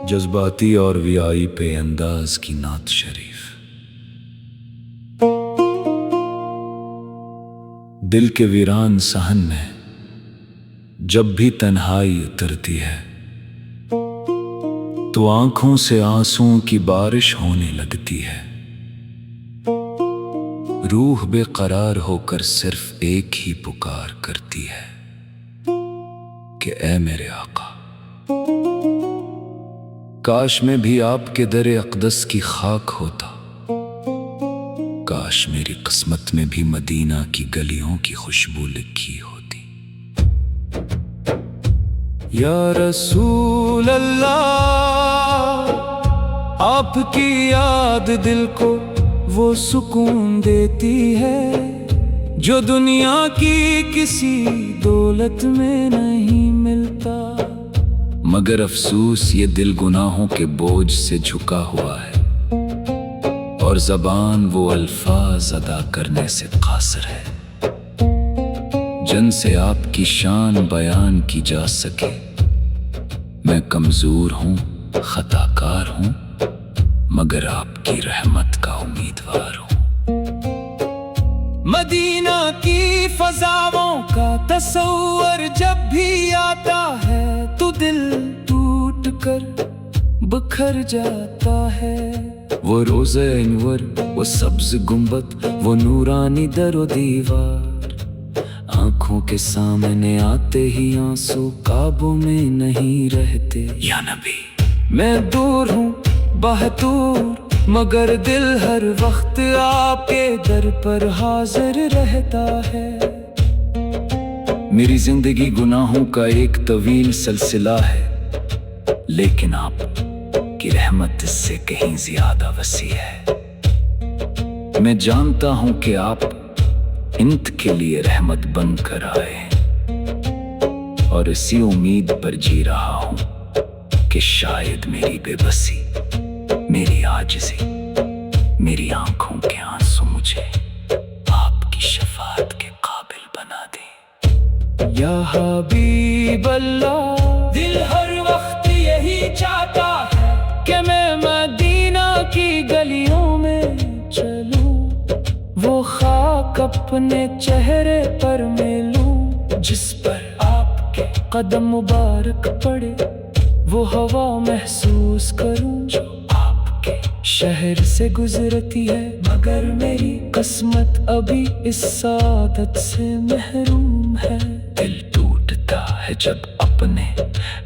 جذباتی اور ویائی پہ انداز کی نعت شریف۔ دل کے ویران صحن میں جب بھی تنہائی اترتی ہے تو آنکھوں سے آنسوں کی بارش ہونے لگتی ہے۔ روح بے قرار ہو کر صرف ایک ہی پکار کرتی ہے کہ اے میرے آقا، کاش میں بھی آپ کے در اقدس کی خاک ہوتا، کاش میری قسمت میں بھی مدینہ کی گلیوں کی خوشبو لکھی ہوتی۔ یا رسول اللہ، آپ کی یاد دل کو وہ سکون دیتی ہے جو دنیا کی کسی دولت میں نہیں ملتا، مگر افسوس یہ دل گناہوں کے بوجھ سے جھکا ہوا ہے اور زبان وہ الفاظ ادا کرنے سے قاصر ہے جن سے آپ کی شان بیان کی جا سکے۔ میں کمزور ہوں، خطا کار ہوں، مگر آپ کی رحمت کا امیدوار ہوں۔ مدینہ کی فضاؤں کا تصور جب بھی آتا ہے تو دل ٹوٹ کر بکھر جاتا ہے۔ وہ روزہ انور، وہ سبز گنبد، وہ نورانی در و دیوار، آنکھوں کے سامنے آتے ہی آنسو قابو میں نہیں رہتے۔ یا نبی، میں دور ہوں، بہدور، مگر دل ہر وقت آپ کے در پر حاضر رہتا ہے۔ میری زندگی گناہوں کا ایک طویل سلسلہ ہے، لیکن آپ کی رحمت اس سے کہیں زیادہ وسیع ہے۔ میں جانتا ہوں کہ آپ انت کے لیے رحمت بن کر آئے ہیں، اور اسی امید پر جی رہا ہوں کہ شاید میری بے بسی، میری عاجزی، میری آنکھوں کے آنسو مجھے آپ کی شفاعت کے قابل بنا دے۔ یا حبیب اللہ، دل ہر وقت یہی چاہتا ہے کہ میں مدینہ کی گلیوں میں چلوں، وہ خاک اپنے چہرے پر ملوں جس پر آپ کے قدم مبارک پڑے، وہ ہوا محسوس کروں جو آپ کے شہر سے گزرتی ہے، مگر میری قسمت ابھی اس سعادت سے محروم ہے۔ دل ٹوٹتا ہے جب اپنے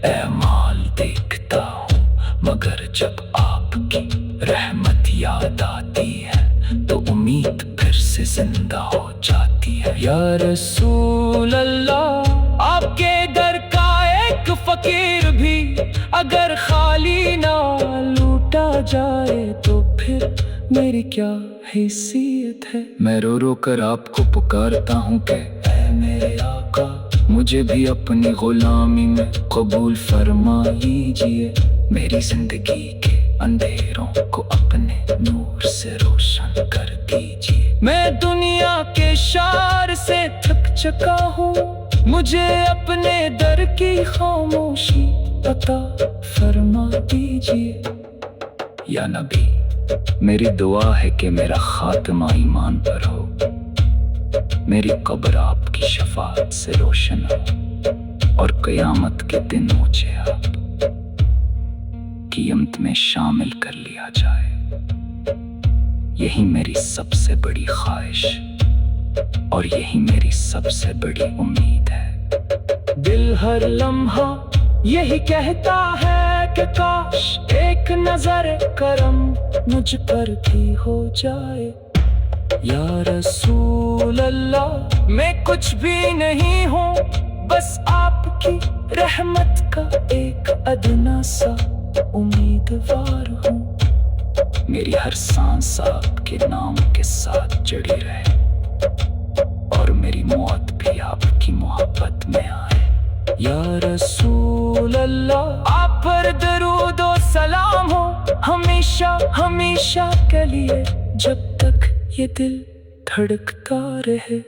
اعمال دیکھتا ہوں، مگر جب آپ کی رحمت یاد آتی ہے تو امید پھر سے زندہ ہو جاتی ہے۔ یا رسول اللہ، آپ کے در کا ایک فقیر بھی اگر خالی نہ لوٹا جائے تو پھر میری کیا حیثیت ہے۔ میں رو رو کر آپ کو پکارتا ہوں کہ اے میرے آقا، مجھے بھی اپنی غلامی میں قبول فرما لیجئے، میری زندگی کے اندھیروں کو اپنے نور سے روشن کر دیجئے۔ میں دنیا کے شار سے تھک چکا ہوں، مجھے اپنے در کی خاموشی عطا فرما دیجئے۔ یا نبی، میری دعا ہے کہ میرا خاتمہ ایمان پر ہو، میری قبر آپ کی شفاعت سے روشن ہو، اور قیامت کے دن مجھے آپ کی امت میں شامل کر لیا جائے۔ یہی میری سب سے بڑی خواہش اور یہی میری سب سے بڑی امید ہے۔ دل ہر لمحہ یہی کہتا ہے کہ کاش ایک نظر کرم مجھ پر بھی ہو جائے۔ یا رسول اللہ، میں کچھ بھی نہیں ہوں، بس آپ کی رحمت کا ایک ادنا سا امیدوار ہوں۔ میری ہر سانس آپ کے نام کے ساتھ جڑی رہے اور میری موت بھی آپ کی محبت میں آئے۔ یا رسول اللہ، آپ پر درود و سلام ہو ہمیشہ ہمیشہ کے لیے، جب تک یہ دل دھڑکتا رہے۔